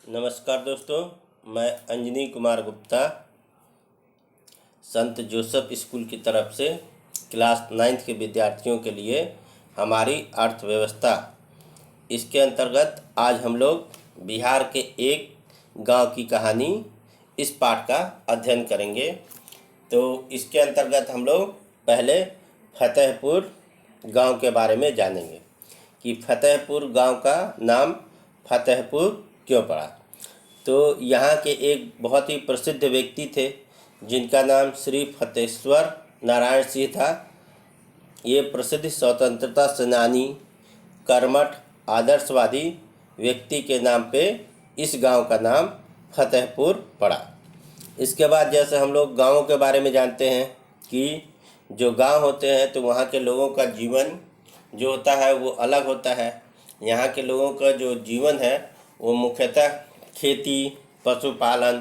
नमस्कार दोस्तों, मैं अंजनी कुमार गुप्ता संत जोसेफ स्कूल की तरफ से क्लास 9th के विद्यार्थियों के लिए हमारी अर्थव्यवस्था इसके अंतर्गत आज हम लोग बिहार के एक गांव की कहानी इस पाठ का अध्ययन करेंगे। तो इसके अंतर्गत हम लोग पहले फतेहपुर गांव के बारे में जानेंगे कि फतेहपुर गांव का नाम फतेहपुर क्यों पड़ा। तो यहाँ के एक बहुत ही प्रसिद्ध व्यक्ति थे जिनका नाम श्री फतेश्वर नारायण सिंह था। ये प्रसिद्ध स्वतंत्रता सेनानी, कर्मठ, आदर्शवादी व्यक्ति के नाम पे इस गांव का नाम फतेहपुर पड़ा। इसके बाद जैसे हम लोग गाँवों के बारे में जानते हैं कि जो गांव होते हैं तो वहाँ के लोगों का जीवन जो होता है वो अलग होता है। यहाँ के लोगों का जो जीवन है वो मुख्यतः खेती, पशुपालन,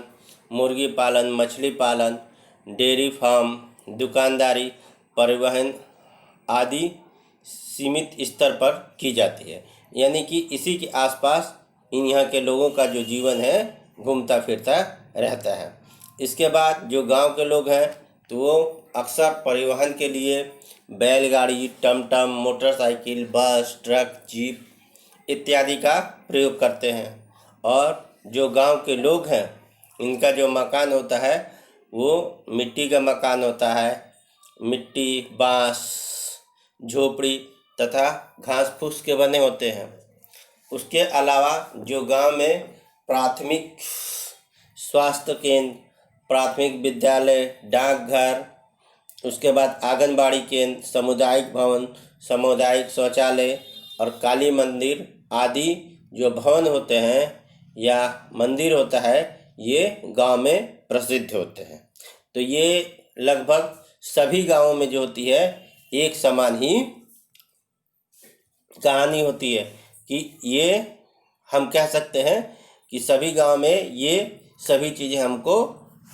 मुर्गी पालन, मछली पालन, डेयरी फार्म, दुकानदारी, परिवहन आदि सीमित स्तर पर की जाती है। यानी कि इसी के आसपास इन यहाँ के लोगों का जो जीवन है घूमता फिरता रहता है। इसके बाद जो गांव के लोग हैं तो वो अक्सर परिवहन के लिए बैलगाड़ी, टमटम, मोटरसाइकिल, बस, ट्रक, जीप इत्यादि का प्रयोग करते हैं। और जो गांव के लोग हैं इनका जो मकान होता है वो मिट्टी का मकान होता है। मिट्टी, बांस, झोपड़ी तथा घास फूस के बने होते हैं। उसके अलावा जो गांव में प्राथमिक स्वास्थ्य केंद्र, प्राथमिक विद्यालय, डाकघर, उसके बाद आंगनबाड़ी केंद्र, सामुदायिक भवन, सामुदायिक शौचालय और काली मंदिर आदि जो भवन होते हैं या मंदिर होता है ये गांव में प्रसिद्ध होते हैं। तो ये लगभग सभी गांवों में जो होती है एक समान ही कहानी होती है कि ये हम कह सकते हैं कि सभी गांव में ये सभी चीज़ें हमको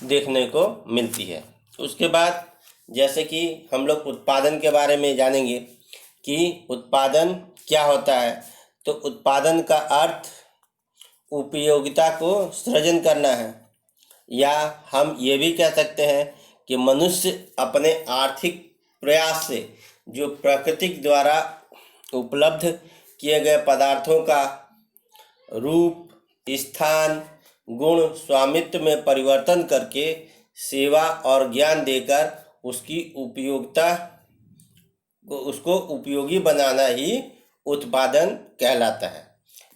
देखने को मिलती है। उसके बाद जैसे कि हम लोग उत्पादन के बारे में जानेंगे कि उत्पादन क्या होता है। तो उत्पादन का अर्थ उपयोगिता को सृजन करना है, या हम ये भी कह सकते हैं कि मनुष्य अपने आर्थिक प्रयास से जो प्रकृति द्वारा उपलब्ध किए गए पदार्थों का रूप, स्थान, गुण, स्वामित्व में परिवर्तन करके सेवा और ज्ञान देकर उसको उपयोगी बनाना ही उत्पादन कहलाता है।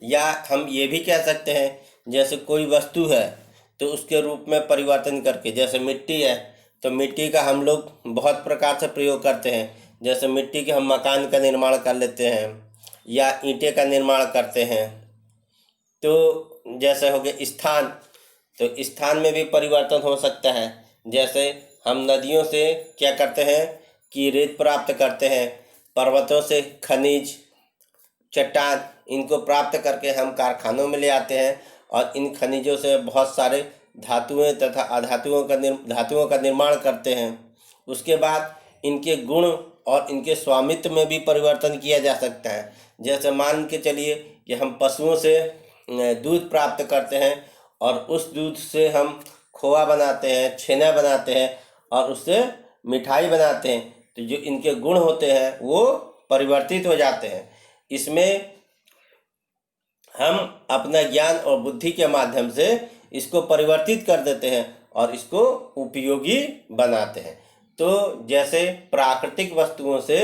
या हम ये भी कह सकते हैं जैसे कोई वस्तु है तो उसके रूप में परिवर्तन करके, जैसे मिट्टी है तो मिट्टी का हम लोग बहुत प्रकार से प्रयोग करते हैं। जैसे मिट्टी के हम मकान का निर्माण कर लेते हैं या ईंटें का निर्माण करते हैं। तो जैसे हो गया स्थान, तो स्थान में भी परिवर्तन हो सकता है। जैसे हम नदियों से क्या करते हैं कि रेत प्राप्त करते हैं, पर्वतों से खनिज, चट्टान इनको प्राप्त करके हम कारखानों में ले आते हैं और इन खनिजों से बहुत सारे धातुएं तथा धातुओं का निर्माण करते हैं। उसके बाद इनके गुण और इनके स्वामित्व में भी परिवर्तन किया जा सकता है। जैसे मान के चलिए कि हम पशुओं से दूध प्राप्त करते हैं और उस दूध से हम खोआ बनाते हैं, छेना बनाते हैं और उससे मिठाई बनाते हैं। तो जो इनके गुण होते हैं वो परिवर्तित हो जाते हैं। इसमें हम अपना ज्ञान और बुद्धि के माध्यम से इसको परिवर्तित कर देते हैं और इसको उपयोगी बनाते हैं। तो जैसे प्राकृतिक वस्तुओं से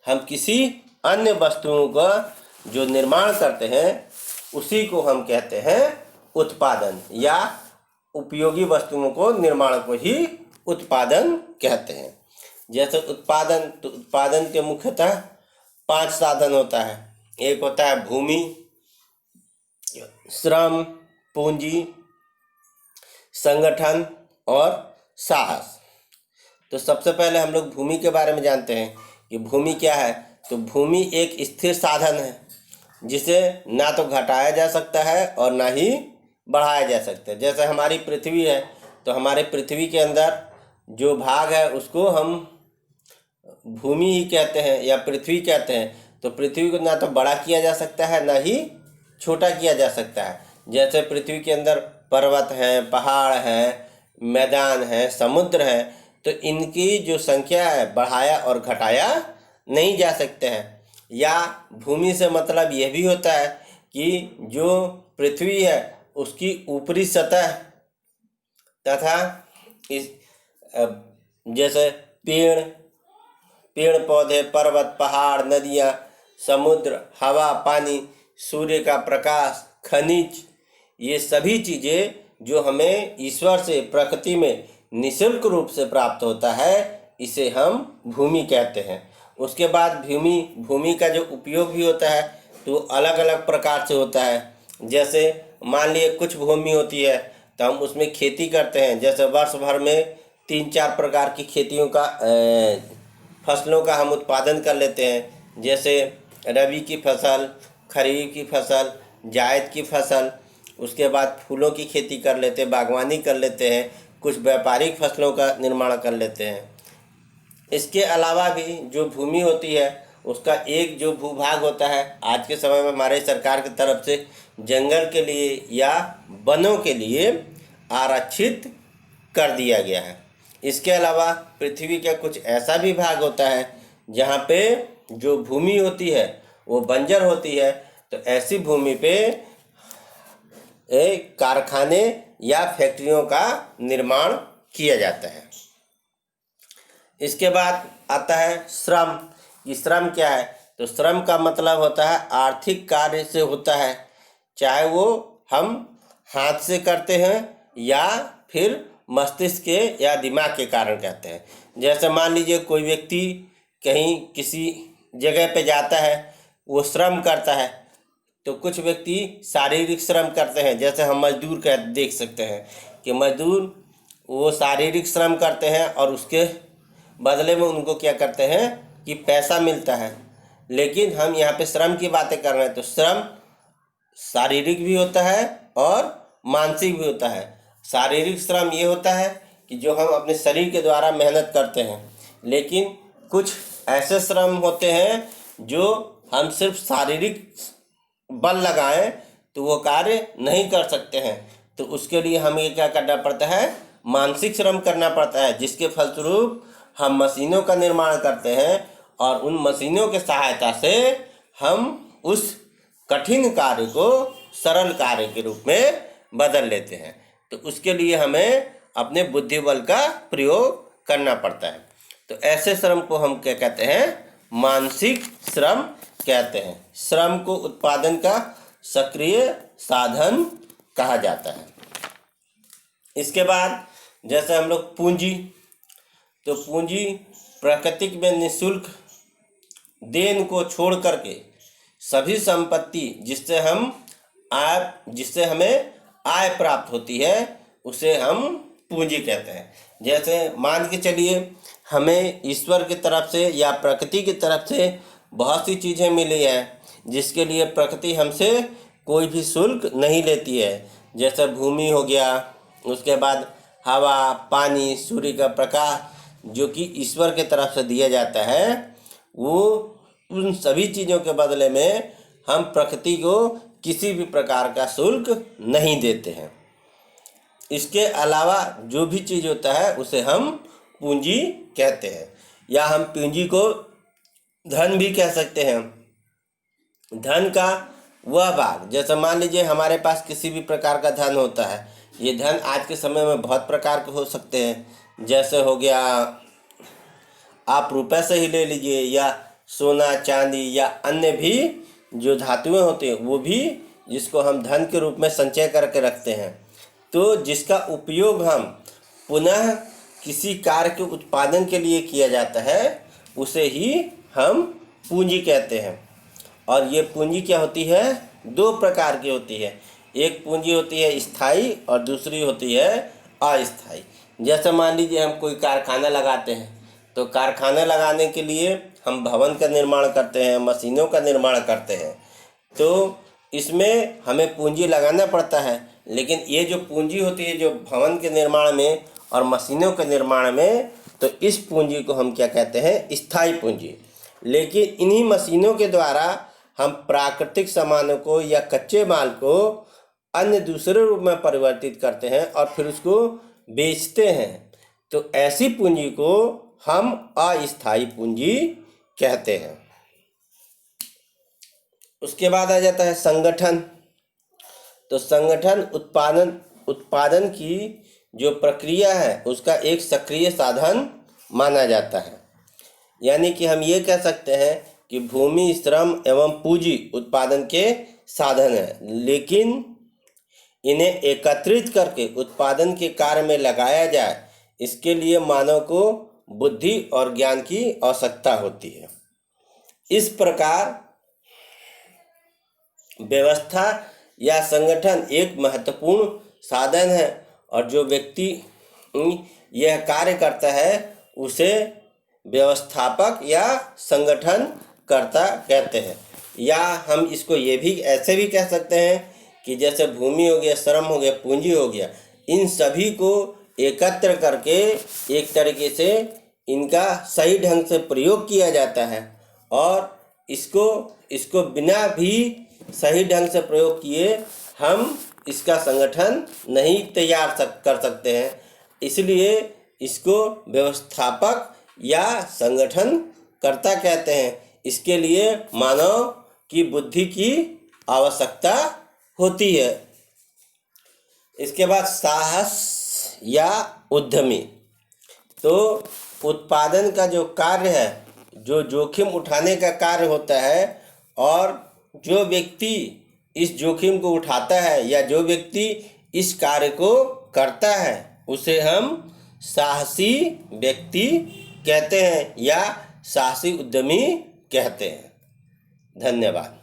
हम किसी अन्य वस्तुओं का जो निर्माण करते हैं उसी को हम कहते हैं उत्पादन, या उपयोगी वस्तुओं को निर्माण को ही उत्पादन कहते हैं। जैसे उत्पादन, तो उत्पादन के मुख्यतः 5 साधन होता है। एक होता है भूमि, श्रम, पूंजी, संगठन और साहस। तो सबसे पहले हम लोग भूमि के बारे में जानते हैं कि भूमि क्या है। तो भूमि एक स्थिर साधन है जिसे ना तो घटाया जा सकता है और ना ही बढ़ाया जा सकता है। जैसे हमारी पृथ्वी है तो हमारे पृथ्वी के अंदर जो भाग है उसको हम भूमि ही कहते हैं या पृथ्वी कहते हैं। तो पृथ्वी को ना तो बड़ा किया जा सकता है ना ही छोटा किया जा सकता है। जैसे पृथ्वी के अंदर पर्वत हैं, पहाड़ हैं, मैदान हैं, समुद्र हैं, तो इनकी जो संख्या है बढ़ाया और घटाया नहीं जा सकते हैं। या भूमि से मतलब यह भी होता है कि जो पृथ्वी है उसकी ऊपरी सतह तथा इस जैसे पेड़ पौधे, पर्वत, पहाड़, नदियाँ, समुद्र, हवा, पानी, सूर्य का प्रकाश, खनिज, ये सभी चीज़ें जो हमें ईश्वर से प्रकृति में निःशुल्क रूप से प्राप्त होता है, इसे हम भूमि कहते हैं। उसके बाद भूमि का जो उपयोग भी होता है तो अलग अलग प्रकार से होता है। जैसे मान लिए कुछ भूमि होती है तो हम उसमें खेती करते हैं, जैसे वर्ष भर में 3-4 प्रकार की खेतियों का फसलों का हम उत्पादन कर लेते हैं। जैसे रबी की फसल, खरीफ की फसल, जायद की फसल, उसके बाद फूलों की खेती कर लेते हैं, बागवानी कर लेते हैं, कुछ व्यापारिक फसलों का निर्माण कर लेते हैं। इसके अलावा भी जो भूमि होती है उसका एक जो भूभाग होता है, आज के समय में हमारे सरकार की तरफ से जंगल के लिए या वनों के लिए आरक्षित कर दिया गया है। इसके अलावा पृथ्वी का कुछ ऐसा भी भाग होता है जहाँ पे जो भूमि होती है वो बंजर होती है, तो ऐसी भूमि पे कारखाने या फैक्ट्रियों का निर्माण किया जाता है। इसके बाद आता है श्रम। ये श्रम क्या है? तो श्रम का मतलब होता है आर्थिक कार्य से होता है, चाहे वो हम हाथ से करते हैं या फिर मस्तिष्क के या दिमाग के कारण कहते हैं। जैसे मान लीजिए कोई व्यक्ति कहीं किसी जगह पे जाता है, वो श्रम करता है, तो कुछ व्यक्ति शारीरिक श्रम करते हैं। जैसे हम मजदूर का देख सकते हैं कि मजदूर वो शारीरिक श्रम करते हैं और उसके बदले में उनको क्या करते हैं कि पैसा मिलता है। लेकिन हम यहाँ पे श्रम की बातें कर रहे हैं, तो श्रम शारीरिक भी होता है और मानसिक भी होता है। शारीरिक श्रम ये होता है कि जो हम अपने शरीर के द्वारा मेहनत करते हैं, लेकिन कुछ ऐसे श्रम होते हैं जो हम सिर्फ शारीरिक बल लगाएं तो वो कार्य नहीं कर सकते हैं, तो उसके लिए हमें क्या करना पड़ता है? मानसिक श्रम करना पड़ता है, जिसके फलस्वरूप हम मशीनों का निर्माण करते हैं और उन मशीनों के सहायता से हम उस कठिन कार्य को सरल कार्य के रूप में बदल लेते हैं। तो उसके लिए हमें अपने बुद्धि बल का प्रयोग करना पड़ता है। तो ऐसे श्रम को हम क्या कहते हैं? मानसिक श्रम कहते हैं। श्रम को उत्पादन का सक्रिय साधन कहा जाता है। इसके बाद जैसे हम लोग पूंजी, तो पूंजी प्राकृतिक में निःशुल्क देन को छोड़ करके सभी संपत्ति जिससे हमें आय प्राप्त होती है उसे हम पूंजी कहते हैं। जैसे मान के चलिए हमें ईश्वर की तरफ से या प्रकृति की तरफ से बहुत सी चीज़ें मिली हैं, जिसके लिए प्रकृति हमसे कोई भी शुल्क नहीं लेती है। जैसे भूमि हो गया, उसके बाद हवा, पानी, सूर्य का प्रकाश जो कि ईश्वर के तरफ से दिया जाता है, वो उन सभी चीज़ों के बदले में हम प्रकृति को किसी भी प्रकार का शुल्क नहीं देते हैं। इसके अलावा जो भी चीज़ होता है उसे हम पूंजी कहते हैं, या हम पूंजी को धन भी कह सकते हैं। धन का वह भाग, जैसे मान लीजिए हमारे पास किसी भी प्रकार का धन होता है, ये धन आज के समय में बहुत प्रकार के हो सकते हैं। जैसे हो गया, आप रुपए से ही ले लीजिए, या सोना चांदी या अन्य भी जो धातुएं होती हैं वो भी, जिसको हम धन के रूप में संचय करके रखते हैं। तो जिसका उपयोग हम पुनः किसी कार्य के उत्पादन के लिए किया जाता है उसे ही हम पूंजी कहते हैं। और ये पूंजी क्या होती है? 2 प्रकार की होती है। एक पूंजी होती है स्थायी और दूसरी होती है अस्थायी। जैसे मान लीजिए हम कोई कारखाना लगाते हैं, तो कारखाना लगाने के लिए हम भवन का निर्माण करते हैं, मशीनों का निर्माण करते हैं, तो इसमें हमें पूंजी लगाना पड़ता है। लेकिन ये जो पूंजी होती है जो भवन के निर्माण में और मशीनों के निर्माण में, तो इस पूंजी को हम क्या कहते हैं? स्थायी पूंजी। लेकिन इन्हीं मशीनों के द्वारा हम प्राकृतिक सामानों को या कच्चे माल को अन्य दूसरे रूप में परिवर्तित करते हैं और फिर उसको बेचते हैं, तो ऐसी पूंजी को हम अस्थायी पूंजी कहते हैं। उसके बाद आ जाता है संगठन। तो संगठन उत्पादन की जो प्रक्रिया है उसका एक सक्रिय साधन माना जाता है। यानी कि हम ये कह सकते हैं कि भूमि, श्रम एवं पूंजी उत्पादन के साधन हैं, लेकिन इन्हें एकत्रित करके उत्पादन के कार्य में लगाया जाए, इसके लिए मानव को बुद्धि और ज्ञान की आवश्यकता होती है। इस प्रकार व्यवस्था या संगठन एक महत्वपूर्ण साधन है और जो व्यक्ति यह कार्य करता है उसे व्यवस्थापक या संगठन कर्ता कहते हैं। या हम इसको ये भी ऐसे भी कह सकते हैं कि जैसे भूमि हो गया, श्रम हो गया, पूंजी हो गया, इन सभी को एकत्र करके एक तरीके से इनका सही ढंग से प्रयोग किया जाता है और इसको बिना भी सही ढंग से प्रयोग किए हम इसका संगठन नहीं तैयार कर सकते हैं। इसलिए इसको व्यवस्थापक या संगठन कर्ता कहते हैं। इसके लिए मानव की बुद्धि की आवश्यकता होती है। इसके बाद साहस या उद्यमी। तो उत्पादन का जो कार्य है, जो जोखिम उठाने का कार्य होता है, और जो व्यक्ति इस जोखिम को उठाता है या जो व्यक्ति इस कार्य को करता है उसे हम साहसी व्यक्ति कहते हैं या साहसी उद्यमी कहते हैं। धन्यवाद।